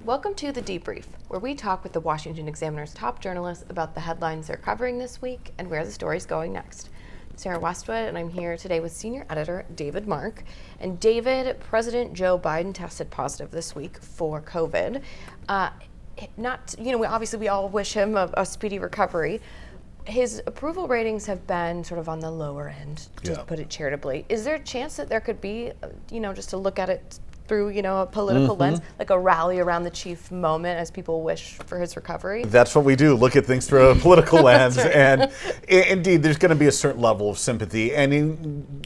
Welcome to the Debrief, where we talk with the Washington Examiner's top journalists about the headlines they're covering this week and where the story's going next. I'm Sarah Westwood, and I'm here today with senior editor David Mark. And David, President Joe Biden tested positive this week for COVID. We all wish him a speedy recovery. His approval ratings have been sort of on the lower end, to put it charitably. Is there a chance that there could be, just to look at it through, a political lens, like a rally around the chief moment as people wish for his recovery? That's what we do, look at things through a political lens. Right. And indeed, there's going to be a certain level of sympathy. And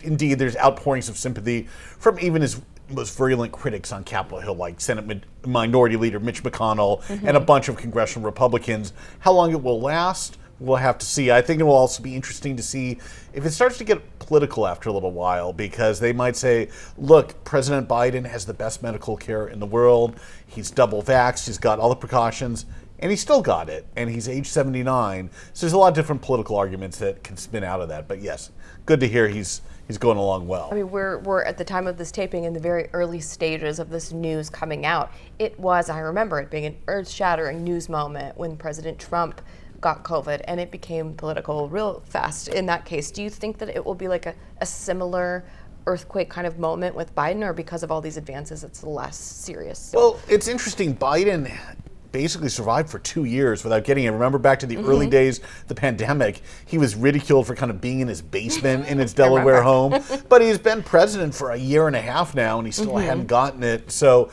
indeed, there's outpourings of sympathy from even his most virulent critics on Capitol Hill, like Senate Minority Leader Mitch McConnell and a bunch of congressional Republicans. How long it will last, we'll have to see. I think it will also be interesting to see if it starts to get political after a little while, because they might say, look, President Biden has the best medical care in the world. He's double vaxxed. He's got all the precautions, and he still got it. And he's age 79. So there's a lot of different political arguments that can spin out of that. But yes, good to hear he's going along well. I mean, we're at the time of this taping in the very early stages of this news coming out. I remember it being an earth-shattering news moment when President Trump got COVID, and it became political real fast in that case. Do you think that it will be like a similar earthquake kind of moment with Biden, or because of all these advances, it's less serious? Well, it's interesting. Biden basically survived for 2 years without getting it. Remember back to the early days, the pandemic, he was ridiculed for kind of being in his basement in his Delaware home. But he's been president for a year and a half now, and he still hadn't gotten it. So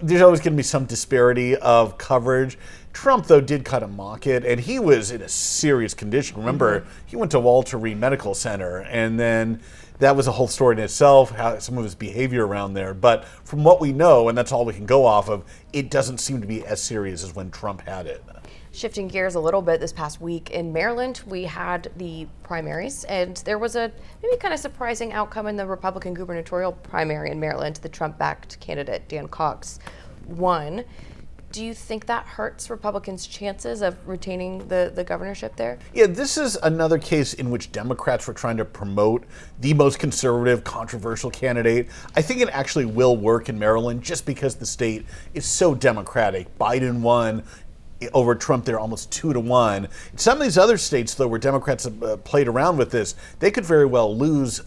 there's always going to be some disparity of coverage. Trump, though, did kind of mock it, and he was in a serious condition. Remember, he went to Walter Reed Medical Center, and then that was a whole story in itself, how some of his behavior around there. But from what we know, and that's all we can go off of, it doesn't seem to be as serious as when Trump had it. Shifting gears a little bit, this past week in Maryland, we had the primaries, and there was a maybe kind of surprising outcome in the Republican gubernatorial primary in Maryland. The Trump-backed candidate, Dan Cox, won. Do you think that hurts Republicans' chances of retaining the governorship there? Yeah, this is another case in which Democrats were trying to promote the most conservative, controversial candidate. I think it actually will work in Maryland just because the state is so Democratic. Biden won over Trump there almost 2-1. In some of these other states, though, where Democrats have played around with this, they could very well lose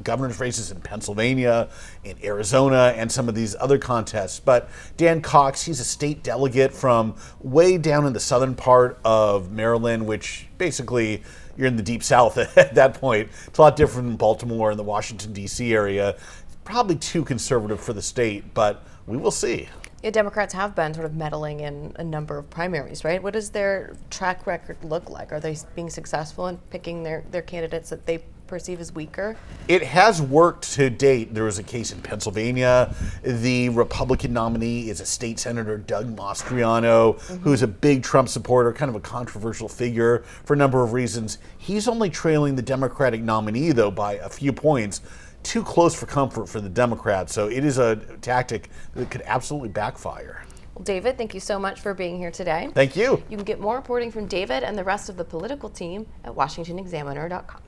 governor's races in Pennsylvania, in Arizona, and some of these other contests. But Dan Cox, he's a state delegate from way down in the southern part of Maryland, which basically you're in the deep south at that point. It's a lot different than Baltimore and the Washington, D.C. area. Probably too conservative for the state, but we will see. Yeah, Democrats have been sort of meddling in a number of primaries, right? What does their track record look like? Are they being successful in picking their candidates that they perceive as weaker? It has worked to date. There was a case in Pennsylvania. The Republican nominee is a state senator, Doug Mastriano, who's a big Trump supporter, kind of a controversial figure for a number of reasons. He's only trailing the Democratic nominee, though, by a few points. Too close for comfort for the Democrats. So it is a tactic that could absolutely backfire. Well, David, thank you so much for being here today. Thank you. You can get more reporting from David and the rest of the political team at washingtonexaminer.com.